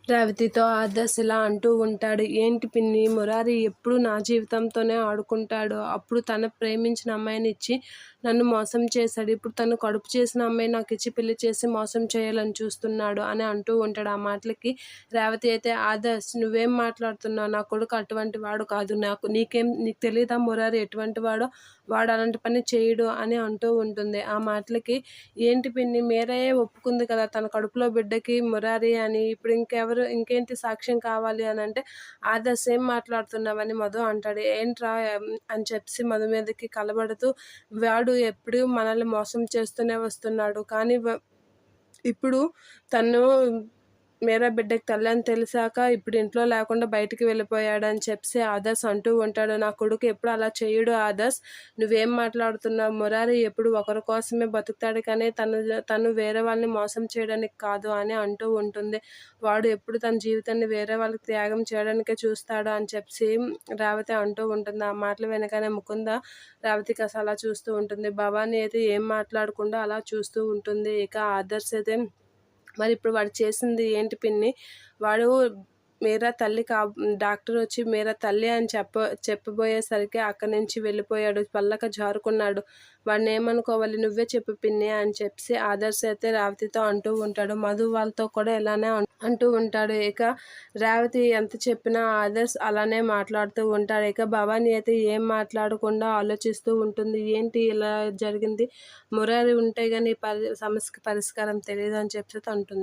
రేవతితో ఆదర్శ్ ఇలా అంటూ ఉంటాడు. ఏంటి పిన్ని, మురారి ఎప్పుడు నా జీవితంతోనే ఆడుకుంటాడు. అప్పుడు తను ప్రేమించిన అమ్మాయిని ఇచ్చి నన్ను మోసం చేశాడు. ఇప్పుడు తను కడుపు చేసిన అమ్మాయి నాకు ఇచ్చి పెళ్లి చేసి మోసం చేయాలని చూస్తున్నాడు అని అంటూ ఉంటాడు. ఆ మాటలకి రేవతి అయితే, ఆదర్శ్ నువ్వేం మాట్లాడుతున్నావు? నా కొడుకు అటువంటి వాడు కాదు. నీకు తెలియదా మురారి ఎటువంటి వాడో? వాడు అలాంటి పని చేయడు అని అంటూ ఉంటుంది. ఆ మాటలకి, ఏంటి పిన్ని, మీరయే ఒప్పుకుంది కదా తన కడుపులో బిడ్డకి మురారి అని, ఇప్పుడు ఇంకేంటి సాక్ష్యం కావాలి అని అంటే, ఆదర్శ్ ఏం మాట్లాడుతున్నావని మధు అంటాడు. ఏంట్రా అని చెప్పి మధు మీదకి కలబడుతూ, వాడు ఎప్పుడు మనల్ని మోసం చేస్తూనే వస్తున్నాడు, కానీ ఇప్పుడు తను మీరా బిడ్డకి తల్లి అని తెలిసాక ఇప్పుడు ఇంట్లో లేకుండా బయటికి వెళ్ళిపోయాడని చెప్పి ఆదర్శ్ అంటూ ఉంటాడు. నా కొడుకు ఎప్పుడు అలా చేయడు ఆదర్శ్, నువ్వేం మాట్లాడుతున్నావు? మురారి ఎప్పుడు ఒకరి కోసమే బతుకుతాడు, కానీ తను వేరే వాళ్ళని మోసం చేయడానికి కాదు అని అంటూ ఉంటుంది. వాడు ఎప్పుడు తన జీవితాన్ని వేరే వాళ్ళకి త్యాగం చేయడానికే చూస్తాడు అని చెప్పి రేవతి అంటూ ఉంటుంది. ఆ మాటలు వెనకనే ముకుంద రేవతికి అసలు అలా చూస్తూ ఉంటుంది. భవానీ అయితే ఏం మాట్లాడకుండా అలా చూస్తూ ఉంటుంది. ఇక ఆదర్శ్ అయితే, మరి ఇప్పుడు వాడు చేసింది ఏంటి పిన్ని? వాడు మీరా తల్లి డాక్టర్ వచ్చి మీరా తల్లి అని చెప్పబోయేసరికి అక్కడి నుంచి వెళ్ళిపోయాడు, పల్లక జారుకున్నాడు. వాడిని ఏమనుకోవాలి, నువ్వే చెప్పు పిన్ని అని చెప్పి ఆదర్శ్ అయితే రేవతితో అంటూ ఉంటాడు. మధు వాళ్ళతో కూడా ఇలానే అంటూ ఉంటాడు. ఇక రేవతి ఎంత చెప్పినా ఆదర్శ్ అలానే మాట్లాడుతూ ఉంటాడు. ఇక భవానీ అయితే ఏం మాట్లాడకుండా ఆలోచిస్తూ ఉంటుంది. ఏంటి ఇలా జరిగింది, మురారి ఉంటే కానీ సమస్యకి పరిష్కారం తెలియదు అని చెప్పి అంటుంది.